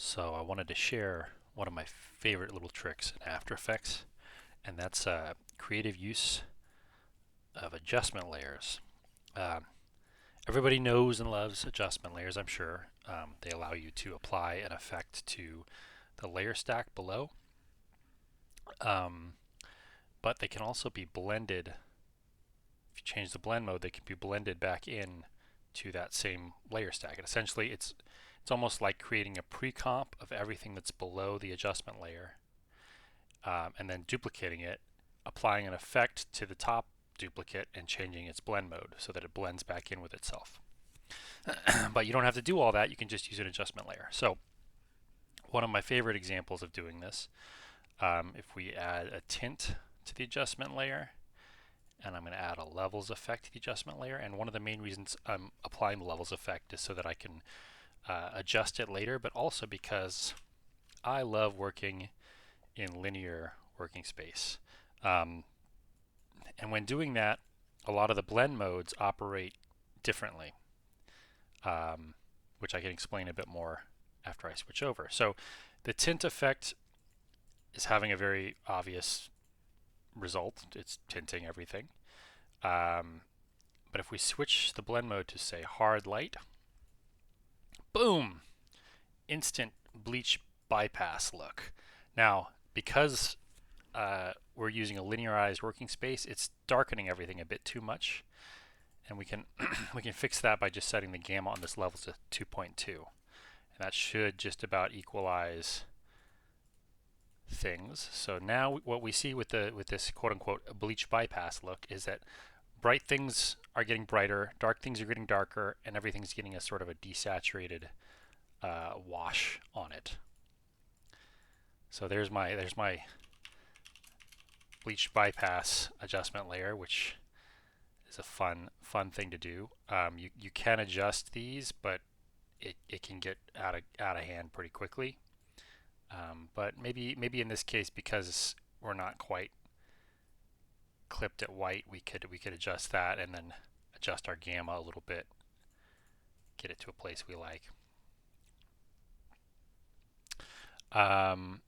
So I wanted to share one of my favorite little tricks in After Effects, and that's creative use of adjustment layers. Um, Everybody knows and loves adjustment layers, I'm sure. They allow you to apply an effect to the layer stack below, um, but they can also be blended. If you change the blend mode, they can be blended back in to that same layer stack. And essentially, it's almost like creating a pre-comp of everything that's below the adjustment layer, and then duplicating it, applying an effect to the top duplicate, and changing its blend mode so that it blends back in with itself. But you don't have to do all that. You can just use an adjustment layer. So one of my favorite examples of doing this, if we add a tint to the adjustment layer, and I'm going to add a levels effect to the adjustment layer. And one of the main reasons I'm applying the levels effect is so that I can adjust it later, but also because I love working in linear working space. And when doing that, a lot of the blend modes operate differently, which I can explain a bit more after I switch over. So the tint effect is having a very obvious result. It's tinting everything. But if we switch the blend mode to, say, hard light, boom, instant bleach bypass look. Now, because we're using a linearized working space, it's darkening everything a bit too much, and we can we can fix that by just setting the gamma on this level to 2.2, and that should just about equalize things. So now what we see with this quote-unquote bleach bypass look is that bright things are getting brighter, dark things are getting darker, and everything's getting a sort of a desaturated wash on it. So there's my bleach bypass adjustment layer, which is a fun thing to do. You can adjust these, but it can get out of hand pretty quickly. But maybe in this case, because we're not quite clipped at white, we could adjust that and then adjust our gamma a little bit, get it to a place we like.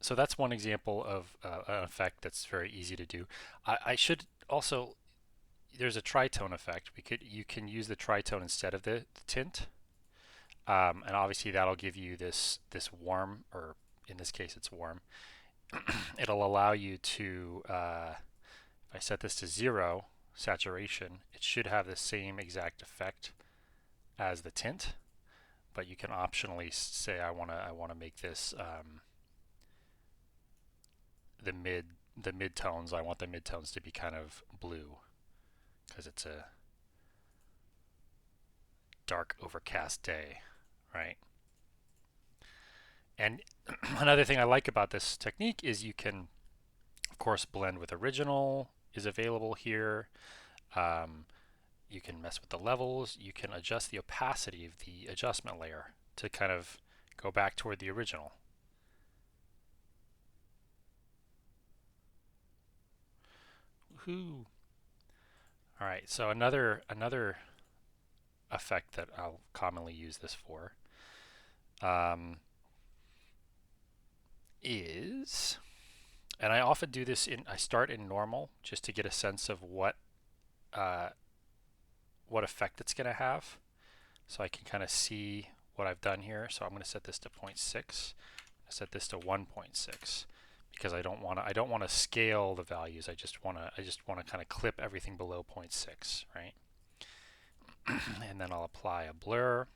So that's one example of an effect that's very easy to do. I should also, there's a tritone effect. You can use the tritone instead of the tint, and obviously that'll give you this warm, or in this case it's warm. It'll allow you to, if I set this to 0 saturation, it should have the same exact effect as the tint, but you can optionally say I want to make this the midtones. I want the midtones to be kind of blue because it's a dark overcast day, right? And another thing I like about this technique is you can, of course, blend with original is available here. You can mess with the levels. You can adjust the opacity of the adjustment layer to kind of go back toward the original. Woohoo! All right, so another effect that I'll commonly use this for is, and I often do this I start in normal just to get a sense of what effect it's going to have, so I can kind of see what I've done here. So I'm going to set this to 0.6. Set this to 1.6 because I don't want to scale the values. I just want to kind of clip everything below 0.6, right? And then I'll apply a blur.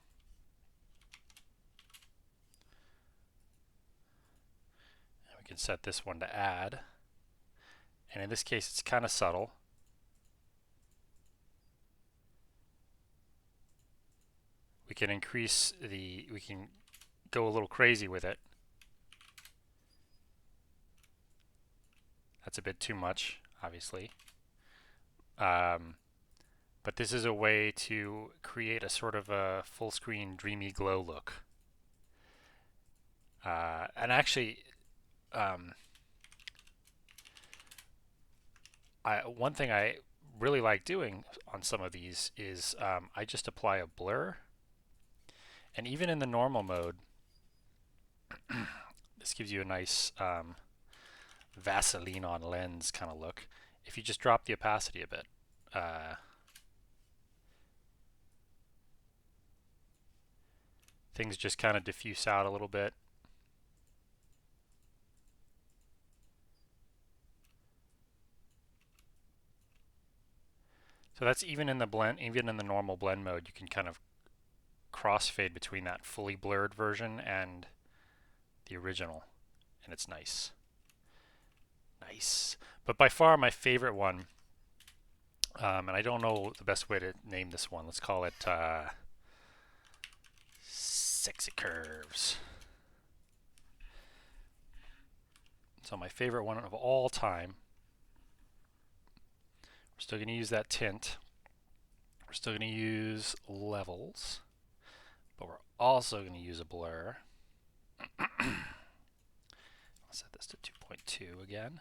And we can set this one to add. And in this case, it's kind of subtle. We can we can go a little crazy with it. That's a bit too much, obviously. But this is a way to create a sort of a full screen dreamy glow look. And actually, one thing I really like doing on some of these is I just apply a blur. And even in the normal mode, This gives you a nice Vaseline on lens kind of look. If you just drop the opacity a bit, things just kind of diffuse out a little bit. So that's even in the blend, even in the normal blend mode, you can kind of crossfade between that fully blurred version and the original, and it's nice. Nice. But by far my favorite one, and I don't know the best way to name this one. Let's call it Sexy Curves. So my favorite one of all time. We're still going to use that tint. We're still going to use levels, but we're also going to use a blur. I'll set this to 2.2 again.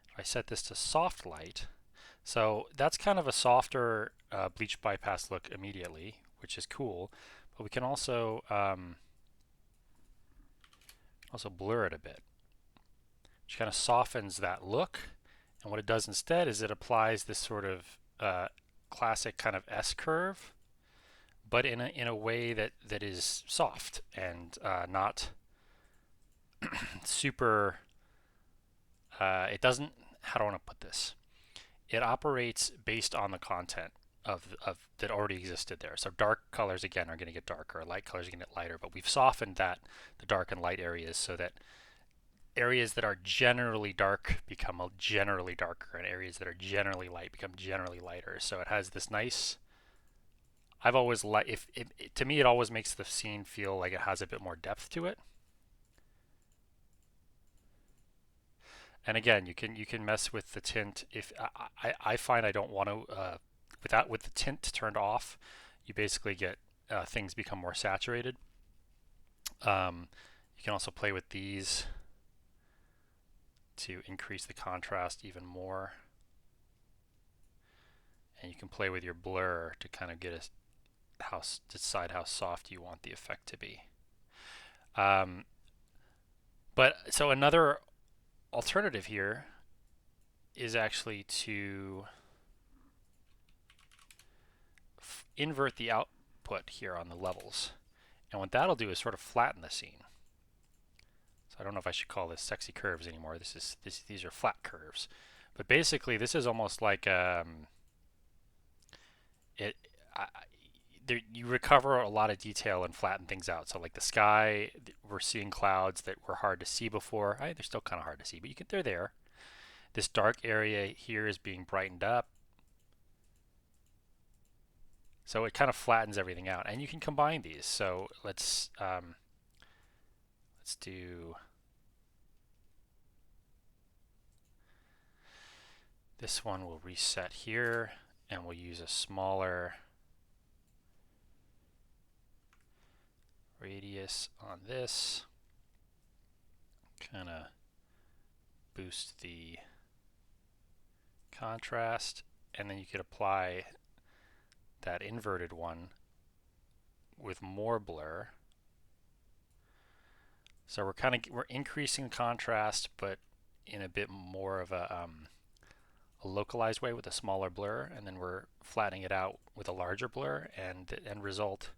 If I set this to soft light, so that's kind of a softer bleach bypass look immediately, which is cool. But we can also blur it a bit, which kind of softens that look. And what it does instead is it applies this sort of classic kind of S curve, but in a way that is soft and not super. It doesn't. How do I want to put this? It operates based on the content of that already existed there. So dark colors again are going to get darker, light colors are going to get lighter, but we've softened the dark and light areas so that areas that are generally dark become generally darker, and areas that are generally light become generally lighter. So it has this nice. I've always to me it always makes the scene feel like it has a bit more depth to it. And again, you can mess with the tint. If I find I don't want to with the tint turned off, you basically get things become more saturated. You can also play with these to increase the contrast even more, and you can play with your blur to kind of get decide how soft you want the effect to be. But so another alternative here is actually to invert the output here on the levels, and what that'll do is sort of flatten the scene. So I don't know if I should call this sexy curves anymore. These are flat curves, but basically this is almost like you recover a lot of detail and flatten things out. So like the sky, we're seeing clouds that were hard to see before. They're still kind of hard to see, but they're there. This dark area here is being brightened up. So it kind of flattens everything out, and you can combine these. So let's do this one. We'll reset here, and we'll use a smaller radius on this. Kind of boost the contrast, and then you could apply that inverted one with more blur. So we're increasing increasing but in a bit more of a localized way with a smaller blur, and then we're flattening it out with a larger blur, and the end result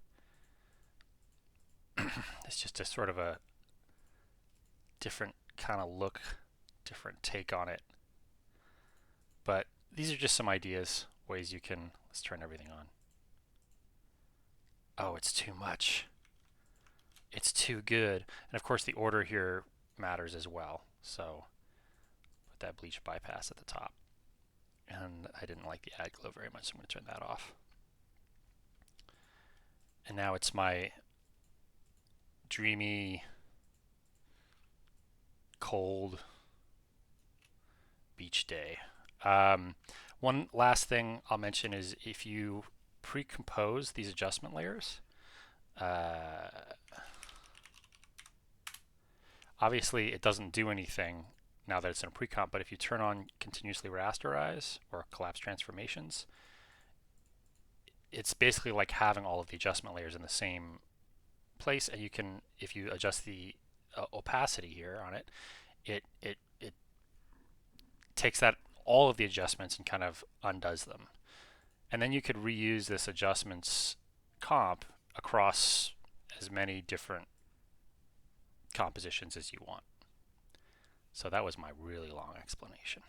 is just a sort of a different kind of look, different take on it. But these are just some ideas, ways you can. Let's turn everything on. Oh, it's too much. It's too good. And of course the order here matters as well. So put that bleach bypass at the top. And I didn't like the add glow very much, so I'm going to turn that off. And now it's my dreamy, cold beach day. One last thing I'll mention is if you pre-compose these adjustment layers, obviously it doesn't do anything now that it's in a pre-comp, but if you turn on continuously rasterize or collapse transformations, it's basically like having all of the adjustment layers in the same place, and you can, if you adjust the opacity here on it, it takes that all of the adjustments and kind of undoes them. And then you could reuse this adjustments comp across as many different compositions as you want. So that was my really long explanation.